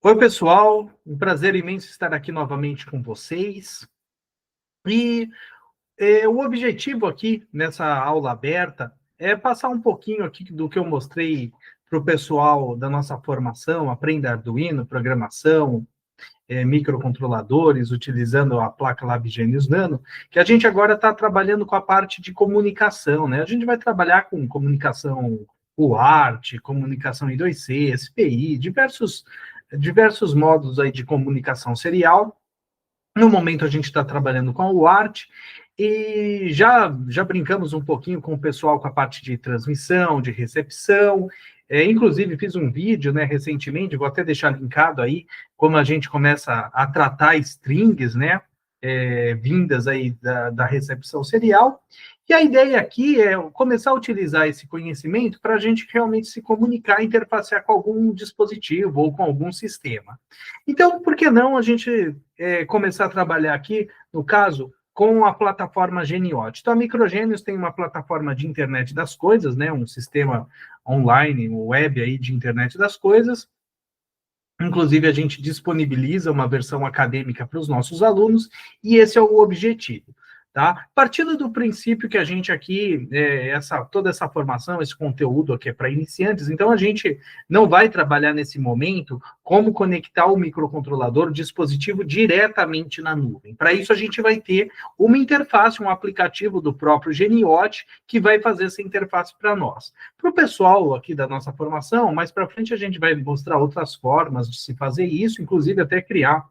Oi, pessoal, um prazer imenso estar aqui novamente com vocês. E o objetivo aqui nessa aula aberta é passar um pouquinho aqui do que eu mostrei para o pessoal da nossa formação, Aprenda Arduino, programação, microcontroladores, utilizando a placa LabGenius Nano, que a gente agora está trabalhando com a parte de comunicação, né? A gente vai trabalhar com comunicação UART, comunicação I2C, SPI, diversos modos aí de comunicação serial. No momento a gente está trabalhando com a UART e já brincamos um pouquinho com o pessoal com a parte de transmissão, de recepção. Inclusive fiz um vídeo, né, recentemente, vou até deixar linkado aí, como a gente começa a tratar strings, né, vindas aí da recepção serial. E a ideia aqui é começar a utilizar esse conhecimento para a gente realmente se comunicar, interfacear com algum dispositivo ou com algum sistema. Então, por que não a gente começar a trabalhar aqui, no caso, com a plataforma Geniot? Então, a Microgenius tem uma plataforma de internet das coisas, né, um sistema online, web aí de internet das coisas. Inclusive, a gente disponibiliza uma versão acadêmica para os nossos alunos, e esse é o objetivo. Tá? Partindo do princípio que a gente aqui, toda essa formação, esse conteúdo aqui é para iniciantes, então a gente não vai trabalhar nesse momento como conectar o microcontrolador, o dispositivo diretamente na nuvem. Para isso, a gente vai ter uma interface, um aplicativo do próprio Geniot, que vai fazer essa interface para nós. Para o pessoal aqui da nossa formação, mais para frente a gente vai mostrar outras formas de se fazer isso, inclusive até criar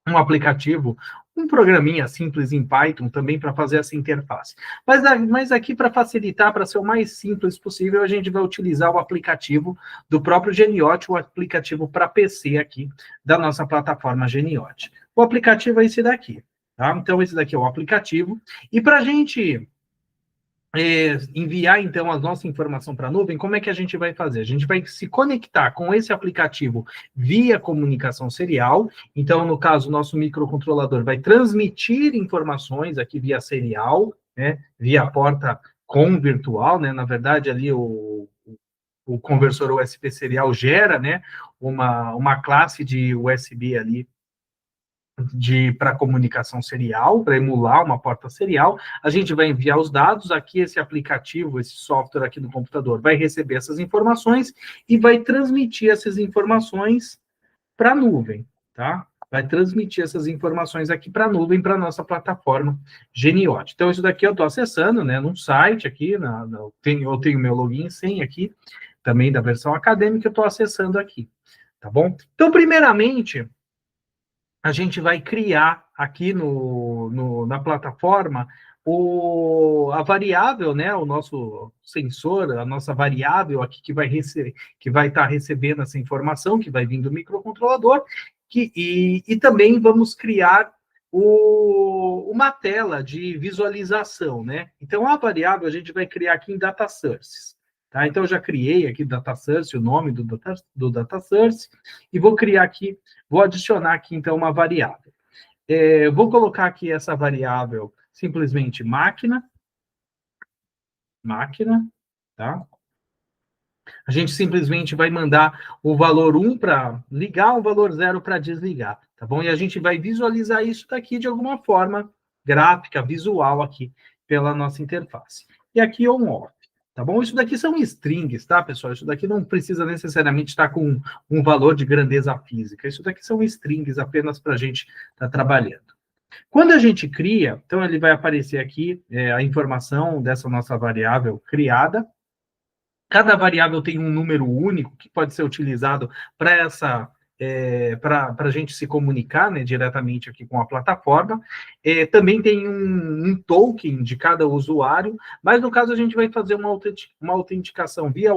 um aplicativo, um programinha simples em Python também para fazer essa interface. Mas aqui, para facilitar, para ser o mais simples possível, a gente vai utilizar o aplicativo do próprio Geniot, o aplicativo para PC aqui da nossa plataforma Geniot. O aplicativo é esse daqui, tá? Então, esse daqui é o aplicativo. E para a gente enviar, então, a nossa informação para a nuvem, como é que a gente vai fazer? A gente vai se conectar com esse aplicativo via comunicação serial. Então, no caso, o nosso microcontrolador vai transmitir informações aqui via serial, né, via porta com virtual, né? Na verdade, ali o conversor USB serial gera, né, uma classe de USB ali para comunicação serial, para emular uma porta serial. A gente vai enviar os dados, aqui esse aplicativo, esse software aqui do computador vai receber essas informações e vai transmitir essas informações para a nuvem, tá? Vai transmitir essas informações aqui para a nuvem, para a nossa plataforma Geniot. Então, isso daqui eu estou acessando, né, num site aqui, eu tenho meu login e senha aqui, também da versão acadêmica, eu estou acessando aqui, tá bom? Então, primeiramente, a gente vai criar aqui na plataforma a variável, né, o nosso sensor, a nossa variável aqui que vai estar recebendo essa informação, que vai vir do microcontrolador, e também vamos criar uma tela de visualização, né? Então, a variável a gente vai criar aqui em data sources. Tá? Então, eu já criei aqui data source, o nome do data source, e vou adicionar aqui, então, uma variável. Vou colocar aqui essa variável simplesmente máquina, tá? A gente simplesmente vai mandar o valor 1 para ligar, o valor 0 para desligar, tá bom? E a gente vai visualizar isso daqui de alguma forma gráfica, visual aqui, pela nossa interface. E aqui on-off, tá bom? Isso daqui são strings, tá, pessoal? Isso daqui não precisa necessariamente estar com um valor de grandeza física. Isso daqui são strings apenas para a gente estar trabalhando. Quando a gente cria, então ele vai aparecer aqui a informação dessa nossa variável criada. Cada variável tem um número único que pode ser utilizado para para a gente se comunicar, né, diretamente aqui com a plataforma. Também tem um token de cada usuário, mas no caso a gente vai fazer uma autenticação via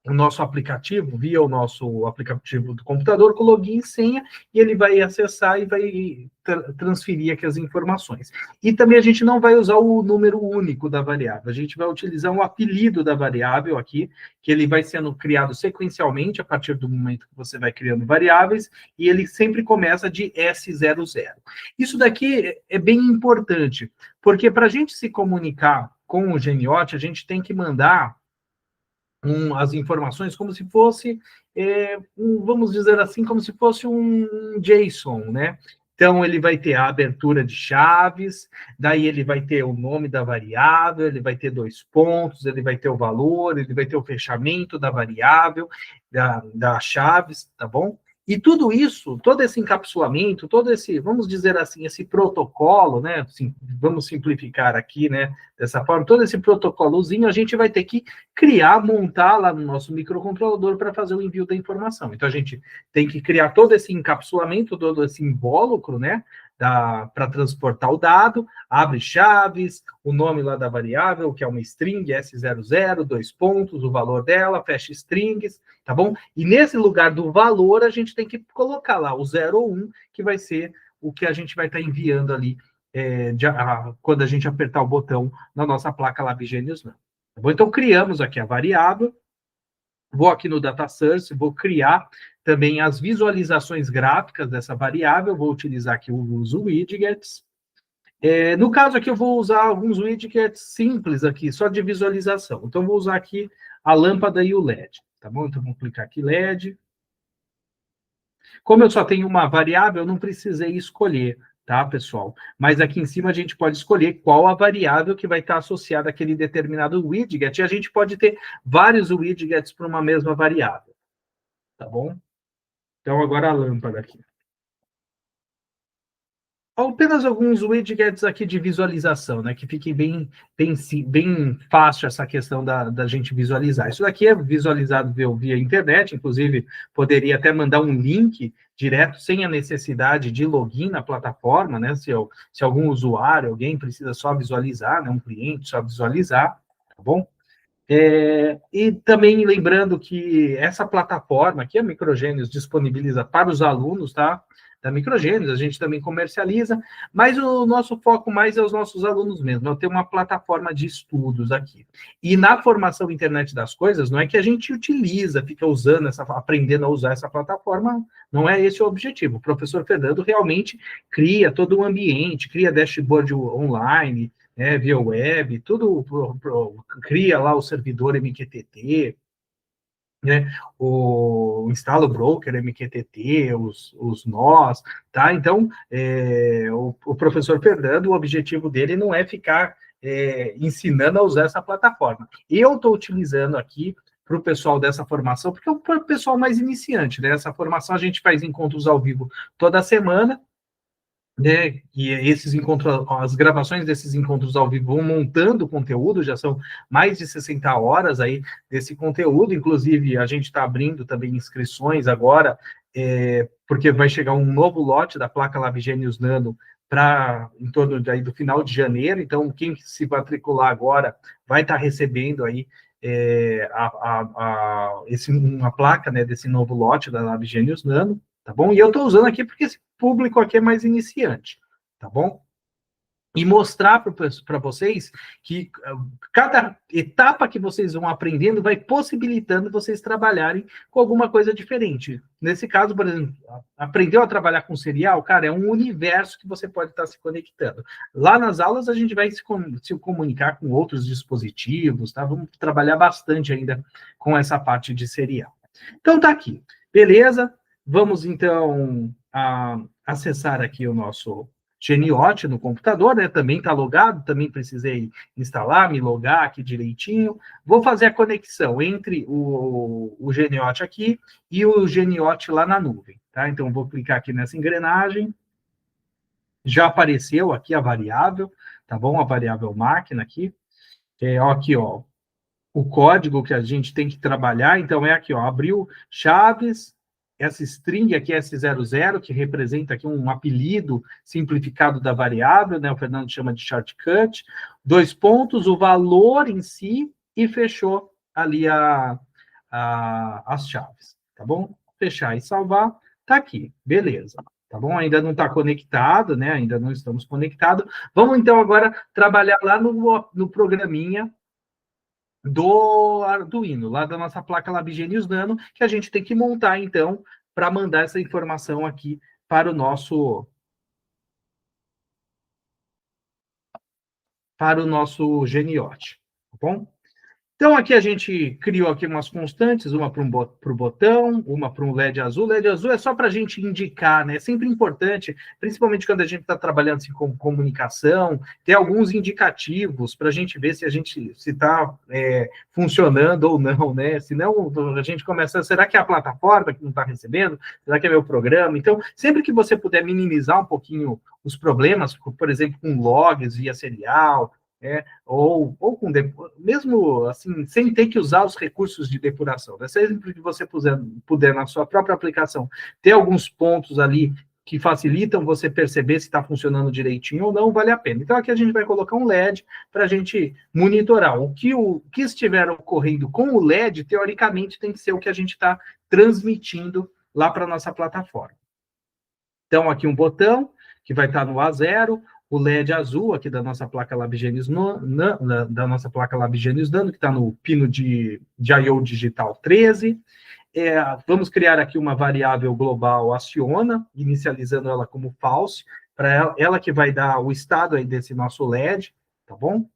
o nosso aplicativo, via o nosso aplicativo do computador, com login e senha, e ele vai acessar e vai transferir aqui as informações. E também a gente não vai usar o número único da variável, a gente vai utilizar um apelido da variável aqui, que ele vai sendo criado sequencialmente, a partir do momento que você vai criando variáveis, e ele sempre começa de S00. Isso daqui é bem importante, porque para a gente se comunicar com o Geniot, a gente tem que mandar as informações como se fosse, vamos dizer assim, como se fosse um JSON, né? Então, ele vai ter a abertura de chaves, daí ele vai ter o nome da variável, ele vai ter 2 pontos, ele vai ter o valor, ele vai ter o fechamento da variável, das chaves, tá bom? E tudo isso, todo esse encapsulamento, todo esse, vamos dizer assim, esse protocolo, né? Assim, vamos simplificar aqui, né? Dessa forma, todo esse protocolozinho a gente vai ter que criar, montar lá no nosso microcontrolador para fazer o envio da informação. Então, a gente tem que criar todo esse encapsulamento, todo esse invólucro, né? Para transportar o dado, abre chaves, o nome lá da variável, que é uma string S00, 2 pontos, o valor dela, fecha strings, tá bom? E nesse lugar do valor, a gente tem que colocar lá o 0 ou 1, que vai ser o que a gente vai estar enviando ali quando a gente apertar o botão na nossa placa Lab Genius Nano. Tá bom? Então, criamos aqui a variável, vou aqui no Data Source, vou criar também as visualizações gráficas dessa variável, vou utilizar aqui os widgets. No caso aqui, eu vou usar alguns widgets simples aqui, só de visualização. Então, vou usar aqui a lâmpada e o LED, tá bom? Então, vou clicar aqui LED. Como eu só tenho uma variável, eu não precisei escolher, tá, pessoal? Mas aqui em cima a gente pode escolher qual a variável que vai estar associada àquele determinado widget, e a gente pode ter vários widgets para uma mesma variável, tá bom? Então, agora a lâmpada aqui. Apenas alguns widgets aqui de visualização, né? Que fique bem fácil essa questão da gente visualizar. Isso daqui é visualizado via internet, inclusive poderia até mandar um link direto, sem a necessidade de login na plataforma, né? Se algum usuário, alguém precisa só visualizar, né? Um cliente só visualizar, tá bom? E também lembrando que essa plataforma aqui, a Microgênios, disponibiliza para os alunos, tá? Da Microgênios, a gente também comercializa, mas o nosso foco mais é os nossos alunos mesmo. Eu tenho uma plataforma de estudos aqui. E na formação Internet das Coisas, não é que a gente utiliza, fica usando aprendendo a usar essa plataforma, não é esse o objetivo. O professor Fernando realmente cria todo um ambiente, cria dashboard online, via web, tudo cria lá o servidor MQTT, né, instala o broker MQTT, os nós, tá? Então, o professor Fernando, o objetivo dele não é ficar ensinando a usar essa plataforma. Eu estou utilizando aqui para o pessoal dessa formação, porque é o pessoal mais iniciante, né? Essa formação a gente faz encontros ao vivo toda semana, né, e esses encontros, as gravações desses encontros ao vivo vão montando conteúdo, já são mais de 60 horas aí desse conteúdo, inclusive a gente está abrindo também inscrições agora, porque vai chegar um novo lote da placa Lab Genius Nano para em torno daí do final de janeiro, então quem se matricular agora vai estar recebendo aí uma placa, né, desse novo lote da Lab Genius Nano, tá bom? E eu estou usando aqui porque esse público aqui é mais iniciante, tá bom? E mostrar para vocês que cada etapa que vocês vão aprendendo vai possibilitando vocês trabalharem com alguma coisa diferente. Nesse caso, por exemplo, aprendeu a trabalhar com serial, cara, é um universo que você pode estar se conectando. Lá nas aulas a gente vai se comunicar com outros dispositivos, tá? Vamos trabalhar bastante ainda com essa parte de serial. Então tá aqui, beleza? Vamos então acessar aqui o nosso Geniote no computador, né? Também está logado, também precisei instalar, me logar aqui direitinho. Vou fazer a conexão entre o Geniote aqui e o Geniote lá na nuvem, tá? Então, vou clicar aqui nessa engrenagem. Já apareceu aqui a variável, tá bom? A variável máquina aqui. Aqui, ó, o código que a gente tem que trabalhar, então é aqui, ó, abriu chaves, essa string aqui S00, que representa aqui um apelido simplificado da variável, né, o Fernando chama de shortcut, 2 pontos, o valor em si, e fechou ali as chaves, tá bom? Fechar e salvar, tá aqui, beleza. Tá bom? Ainda não está conectado, né? Ainda não estamos conectados. Vamos, então, agora trabalhar lá no programinha do Arduino, lá da nossa placa Labigenius Nano, que a gente tem que montar, então, para mandar essa informação aqui para o nosso Geniote, tá bom? Então, aqui a gente criou aqui umas constantes, uma para o botão, uma para um LED azul. LED azul é só para a gente indicar, né? É sempre importante, principalmente quando a gente está trabalhando assim, com comunicação, ter alguns indicativos para a gente ver se está funcionando ou não, né? Senão a gente começa, será que é a plataforma que não está recebendo? Será que é meu programa? Então, sempre que você puder minimizar um pouquinho os problemas, por exemplo, com logs via serial, ou com mesmo assim, sem ter que usar os recursos de depuração. Né? Sempre que você puder na sua própria aplicação ter alguns pontos ali que facilitam você perceber se está funcionando direitinho ou não, vale a pena. Então, aqui a gente vai colocar um LED para a gente monitorar. O que estiver ocorrendo com o LED, teoricamente, tem que ser o que a gente está transmitindo lá para a nossa plataforma. Então, aqui um botão que vai estar no A0, o LED azul aqui da nossa placa LabGenius Nano, que está no pino de I/O digital 13. Vamos criar aqui uma variável global aciona, inicializando ela como false, para ela que vai dar o estado aí desse nosso LED, tá bom?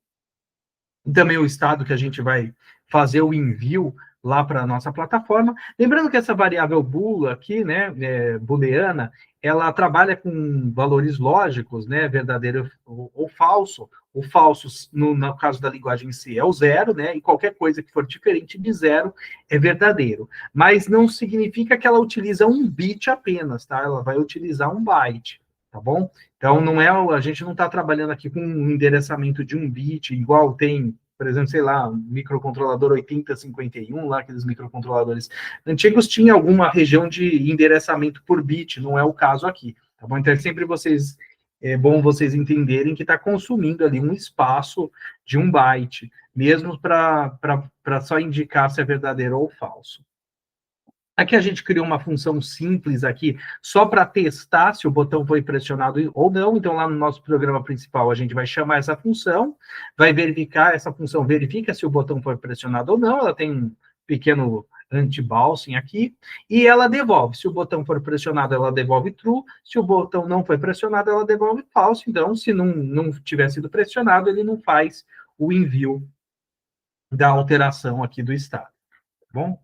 E também o estado que a gente vai fazer o envio lá para a nossa plataforma. Lembrando que essa variável bool aqui, né, booleana, ela trabalha com valores lógicos, né, verdadeiro ou falso. O falso, no caso da linguagem C, é o 0, né, e qualquer coisa que for diferente de 0 é verdadeiro. Mas não significa que ela utiliza um bit apenas, tá? Ela vai utilizar um byte, tá bom? Então, a gente não está trabalhando aqui com um endereçamento de um bit, igual tem, por exemplo, sei lá, um microcontrolador 8051, lá, aqueles microcontroladores antigos, tinha alguma região de endereçamento por bit, não é o caso aqui, tá bom? Então, é bom vocês entenderem que está consumindo ali um espaço de um byte, mesmo para só indicar se é verdadeiro ou falso. Aqui a gente criou uma função simples aqui, só para testar se o botão foi pressionado ou não. Então, lá no nosso programa principal, a gente vai chamar essa função, vai verificar, essa função verifica se o botão foi pressionado ou não. Ela tem um pequeno anti-bouncing aqui, e ela devolve. Se o botão for pressionado, ela devolve true. Se o botão não foi pressionado, ela devolve false. Então, se não tiver sido pressionado, ele não faz o envio da alteração aqui do estado. Tá bom?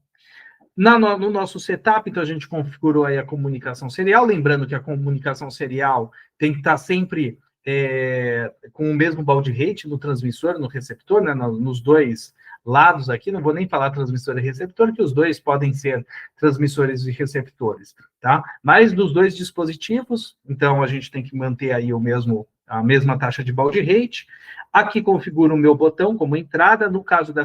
No nosso setup, então, a gente configurou aí a comunicação serial, lembrando que a comunicação serial tem que estar sempre com o mesmo baud rate no transmissor, no receptor, né, nos dois lados aqui, não vou nem falar transmissor e receptor, que os dois podem ser transmissores e receptores, tá? Mas dos dois dispositivos, então, a gente tem que manter aí a mesma taxa de baud rate. Aqui configuro o meu botão como entrada. No caso da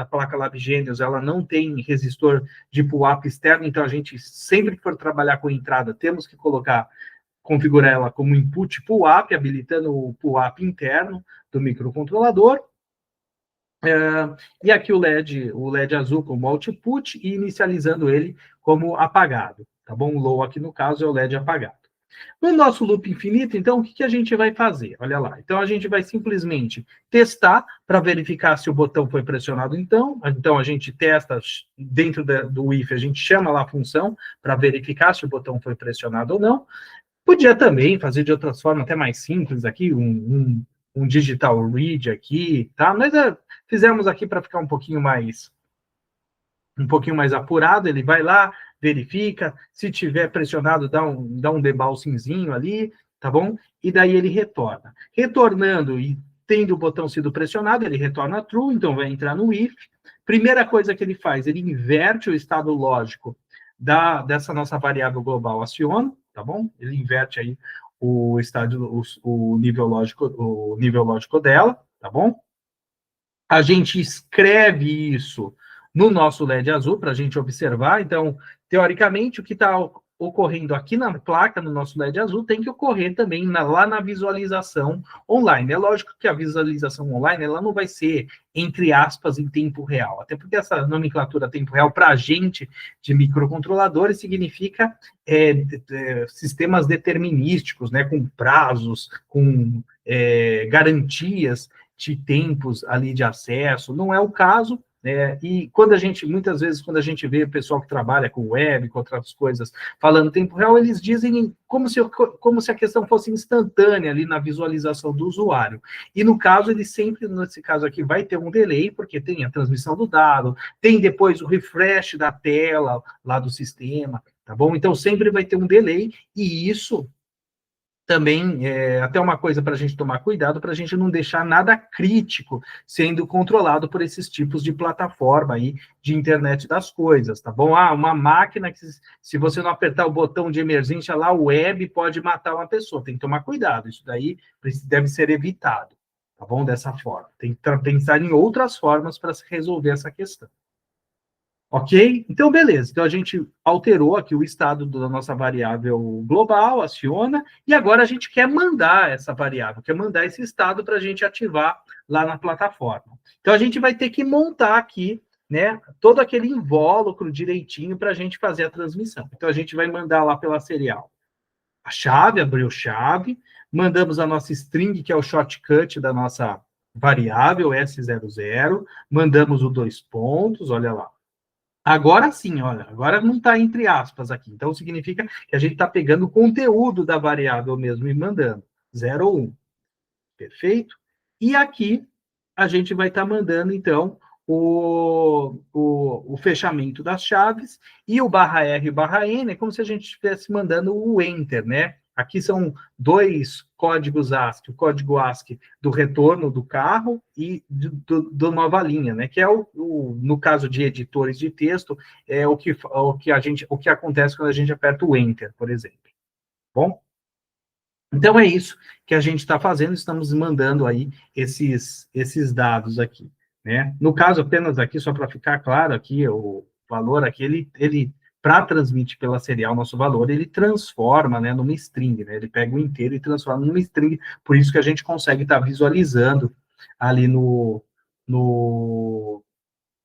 placa LabGenius, ela não tem resistor de pull-up externo, então a gente, sempre que for trabalhar com entrada, temos que configurar ela como input pull-up, habilitando o pull-up interno do microcontrolador. E aqui o LED azul como output e inicializando ele como apagado, tá bom? O low aqui no caso é o LED apagado. No nosso loop infinito, então, o que a gente vai fazer? Olha lá. Então, a gente vai simplesmente testar para verificar se o botão foi pressionado, então. Então, a gente testa dentro do if, a gente chama lá a função para verificar se o botão foi pressionado ou não. Podia também fazer de outras formas, até mais simples aqui, um digital read aqui, tá? Mas fizemos aqui para ficar um pouquinho mais apurado. Ele vai lá, verifica, se tiver pressionado, dá um debouncingzinho ali, tá bom? E daí ele retorna. Retornando e tendo o botão sido pressionado, ele retorna true, então vai entrar no if. Primeira coisa que ele faz, ele inverte o estado lógico dessa nossa variável global aciona, tá bom? Ele inverte aí o nível lógico dela, tá bom? A gente escreve isso no nosso LED azul para a gente observar. Então, teoricamente, o que está ocorrendo aqui na placa, no nosso LED azul, tem que ocorrer também lá na visualização online. É lógico que a visualização online ela não vai ser, entre aspas, em tempo real, até porque essa nomenclatura tempo real, para a gente de microcontroladores, significa sistemas determinísticos, né, com prazos, com garantias de tempos ali de acesso. Não é o caso, né? E quando muitas vezes, quando a gente vê o pessoal que trabalha com web, com outras coisas, falando em tempo real, eles dizem como se a questão fosse instantânea ali na visualização do usuário. E no caso, ele sempre, nesse caso aqui, vai ter um delay, porque tem a transmissão do dado, tem depois o refresh da tela lá do sistema, tá bom? Então, sempre vai ter um delay, e isso também é até uma coisa para a gente tomar cuidado, para a gente não deixar nada crítico sendo controlado por esses tipos de plataforma aí de internet das coisas, tá bom? Ah, uma máquina que, se você não apertar o botão de emergência lá, o web pode matar uma pessoa. Tem que tomar cuidado, isso daí deve ser evitado, tá bom? Dessa forma. Tem que pensar em outras formas para se resolver essa questão. Ok? Então, beleza. Então, a gente alterou aqui o estado da nossa variável global, aciona, e agora a gente quer mandar essa variável, quer mandar esse estado para a gente ativar lá na plataforma. Então, a gente vai ter que montar aqui, né, todo aquele invólucro direitinho para a gente fazer a transmissão. Então, a gente vai mandar lá pela serial a chave, abriu chave, mandamos a nossa string, que é o shortcut da nossa variável S00, mandamos o 2 pontos, olha lá. Agora sim, olha, agora não está entre aspas aqui. Então, significa que a gente está pegando o conteúdo da variável mesmo e mandando 0 ou 1. Perfeito? E aqui a gente vai estar mandando, então, o fechamento das chaves e o /R e /N é como se a gente estivesse mandando o Enter, né? Aqui são dois códigos ASCII, o código ASCII do retorno do carro e do nova linha, né? Que é no caso de editores de texto, é o que acontece quando a gente aperta o Enter, por exemplo. Bom? Então, é isso que a gente está fazendo, estamos mandando aí esses dados aqui, né? No caso, apenas aqui, só para ficar claro aqui, o valor aqui, ele para transmitir pela serial nosso valor, ele transforma, né, numa string, né? Ele pega o inteiro e transforma numa string, por isso que a gente consegue estar visualizando ali no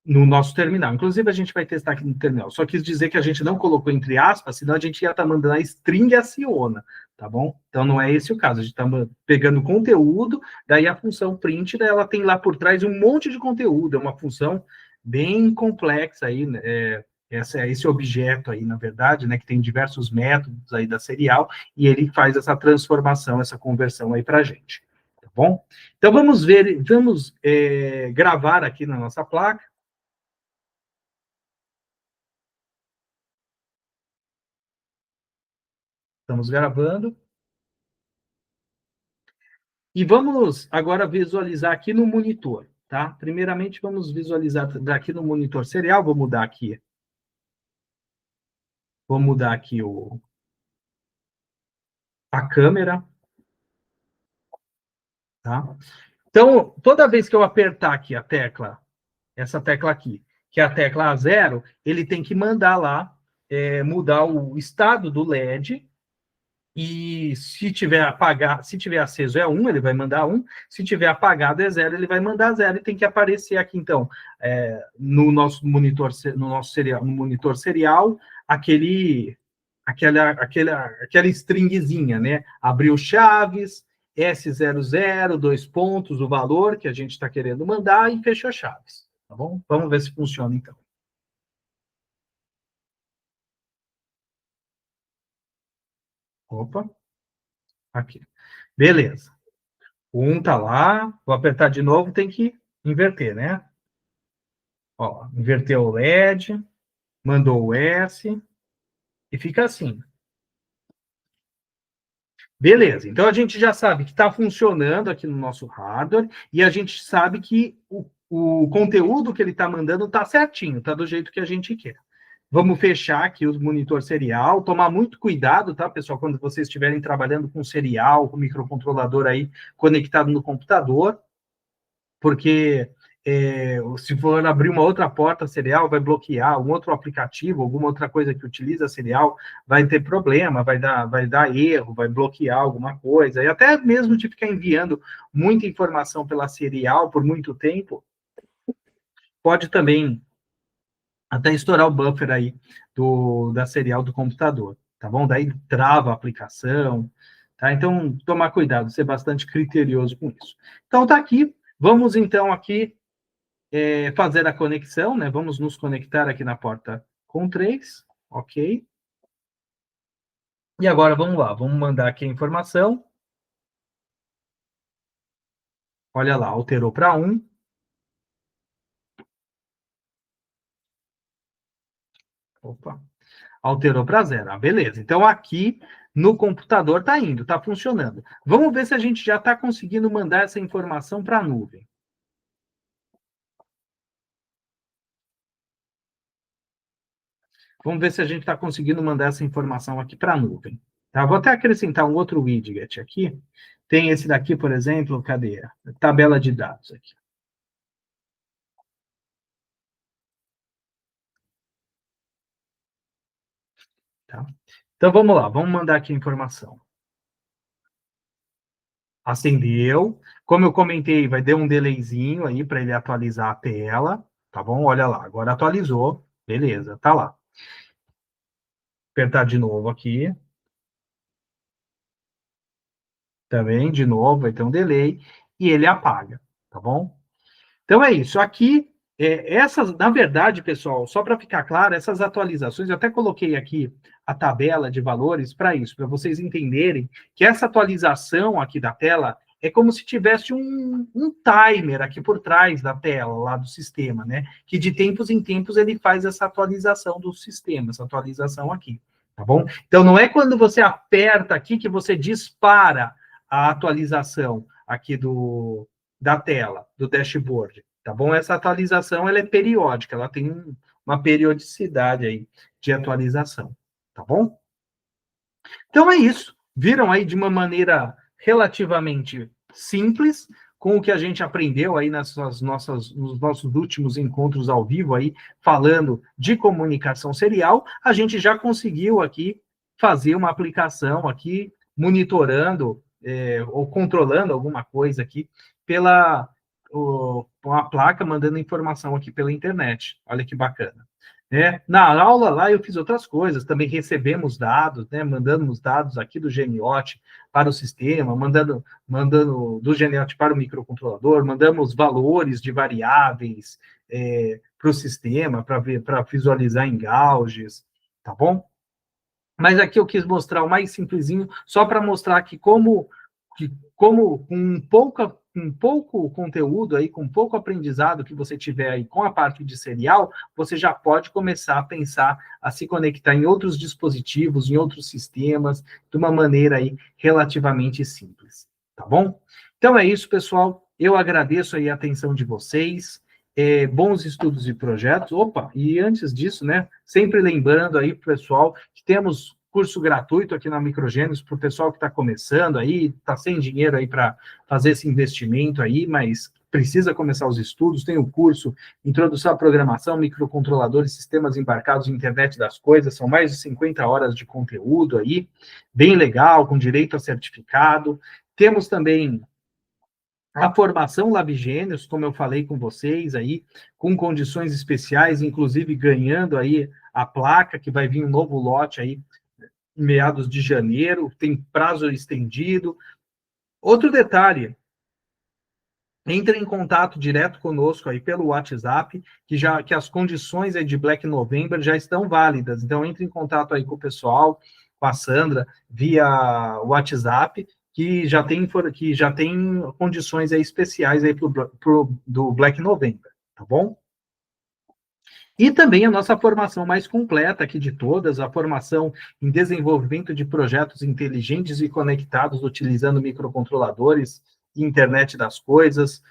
nosso terminal. Inclusive, a gente vai testar aqui no terminal. Só quis dizer que a gente não colocou entre aspas, senão a gente ia estar mandando a string aciona, tá bom? Então, não é esse o caso. A gente está pegando conteúdo, daí a função print, daí ela tem lá por trás um monte de conteúdo. É uma função bem complexa aí, né? Esse objeto aí, na verdade, né, que tem diversos métodos aí da serial, e ele faz essa transformação, essa conversão aí para a gente, tá bom? Então, vamos gravar aqui na nossa placa. Estamos gravando. E vamos agora visualizar aqui no monitor, tá? Primeiramente, vamos visualizar daqui no monitor serial. Vou mudar aqui. Vou mudar aqui a câmera, tá? Então, toda vez que eu apertar aqui a tecla, essa tecla aqui, que é a tecla A0, ele tem que mandar lá, mudar o estado do LED. E se tiver apagado, se tiver aceso é 1, ele vai mandar 1. Se tiver apagado é 0, ele vai mandar 0. E tem que aparecer aqui, então, no nosso monitor, no monitor serial, aquela stringzinha, né? Abriu chaves, S00, 2 pontos, o valor que a gente está querendo mandar e fechou chaves. Tá bom? Vamos ver se funciona, então. Opa, aqui. Beleza. O 1 tá lá, vou apertar de novo, tem que inverter, né? Ó, inverteu o LED, mandou o S, e fica assim. Beleza, então a gente já sabe que está funcionando aqui no nosso hardware, e a gente sabe que o conteúdo que ele está mandando está certinho, está do jeito que a gente quer. Vamos fechar aqui o monitor serial, tomar muito cuidado, tá, pessoal, quando vocês estiverem trabalhando com serial, com microcontrolador aí conectado no computador, porque se for abrir uma outra porta serial, vai bloquear um outro aplicativo, alguma outra coisa que utiliza serial, vai ter problema, vai dar erro, vai bloquear alguma coisa, e até mesmo de ficar enviando muita informação pela serial por muito tempo, pode também até estourar o buffer aí da serial do computador, tá bom? Daí trava a aplicação, tá? Então, tomar cuidado, ser bastante criterioso com isso. Então, tá aqui. Vamos, então, aqui fazer a conexão, né? Vamos nos conectar aqui na porta com 3, ok? E agora vamos lá, vamos mandar aqui a informação. Olha lá, alterou para 1. Opa, alterou para 0. Ah, beleza. Então aqui no computador está indo, está funcionando. Vamos ver se a gente já está conseguindo mandar essa informação para a nuvem. Vamos ver se a gente está conseguindo mandar essa informação aqui para a nuvem. Tá? Vou até acrescentar um outro widget aqui. Tem esse daqui, por exemplo, cadê? Tabela de dados aqui. Tá? Então vamos lá, vamos mandar aqui a informação. Acendeu. Como eu comentei, vai ter um delayzinho aí para ele atualizar a tela. Tá bom? Olha lá, agora atualizou. Beleza, tá lá. Apertar de novo aqui. Também, de novo, vai ter um delay. E ele apaga, tá bom? Então é isso. Aqui, essas, na verdade, pessoal, só para ficar claro, essas atualizações, eu até coloquei aqui a tabela de valores para isso, para vocês entenderem que essa atualização aqui da tela é como se tivesse um timer aqui por trás da tela, lá do sistema, né? Que de tempos em tempos ele faz essa atualização do sistema, essa atualização aqui, tá bom? Então não é quando você aperta aqui que você dispara a atualização aqui da tela, do dashboard, tá bom? Essa atualização, ela é periódica, ela tem uma periodicidade aí de atualização, tá bom? Então é isso. Viram aí de uma maneira relativamente simples, com o que a gente aprendeu aí nos nossos últimos encontros ao vivo aí, falando de comunicação serial, a gente já conseguiu aqui fazer uma aplicação aqui, monitorando ou controlando alguma coisa aqui pela uma placa mandando informação aqui pela internet. Olha que bacana. Na aula lá eu fiz outras coisas, também recebemos dados, né, mandamos dados aqui do GNIOT para o sistema, mandando do GNIOT para o microcontrolador, mandamos valores de variáveis para o sistema, para visualizar em gauges, tá bom? Mas aqui eu quis mostrar o mais simplesinho, só para mostrar que como com pouco conteúdo aí, com pouco aprendizado que você tiver aí com a parte de serial, você já pode começar a pensar a se conectar em outros dispositivos, em outros sistemas, de uma maneira aí relativamente simples, tá bom? Então é isso, pessoal. Eu agradeço aí a atenção de vocês. Bons estudos e projetos. Opa, e antes disso, né, sempre lembrando aí, pessoal, que temos curso gratuito aqui na Microgênios para o pessoal que está começando aí, está sem dinheiro aí para fazer esse investimento aí, mas precisa começar os estudos. Tem o curso Introdução à Programação, Microcontroladores, Sistemas Embarcados em Internet das Coisas, são mais de 50 horas de conteúdo aí, bem legal, com direito a certificado. Temos também a formação Labgênios, como eu falei com vocês aí, com condições especiais, inclusive ganhando aí a placa, que vai vir um novo lote aí em meados de janeiro, tem prazo estendido. Outro detalhe, entre em contato direto conosco aí pelo WhatsApp, que as condições aí de Black November já estão válidas. Então, entre em contato aí com o pessoal, com a Sandra, via WhatsApp, que já tem condições aí especiais aí do Black November, tá bom? E também a nossa formação mais completa aqui de todas, a formação em desenvolvimento de projetos inteligentes e conectados utilizando microcontroladores e internet das coisas.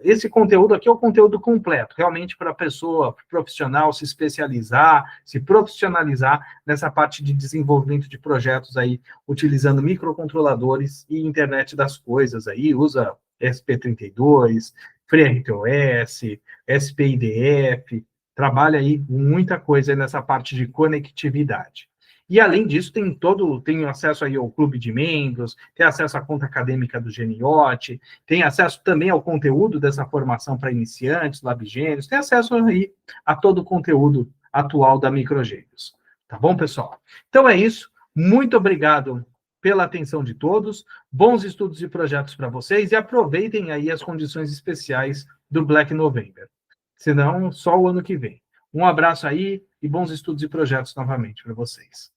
Esse conteúdo aqui é o conteúdo completo, realmente para a pessoa profissional se especializar, se profissionalizar nessa parte de desenvolvimento de projetos aí, utilizando microcontroladores e internet das coisas aí, usa SP32, FreeRTOS, SPIDF, trabalha aí muita coisa nessa parte de conectividade. E, além disso, tem acesso aí ao clube de membros, tem acesso à conta acadêmica do GNIOT, tem acesso também ao conteúdo dessa formação para iniciantes, Labgênios, tem acesso aí a todo o conteúdo atual da Microgênios. Tá bom, pessoal? Então é isso. Muito obrigado pela atenção de todos, bons estudos e projetos para vocês, e aproveitem aí as condições especiais do Black November. Senão, só o ano que vem. Um abraço aí e bons estudos e projetos novamente para vocês.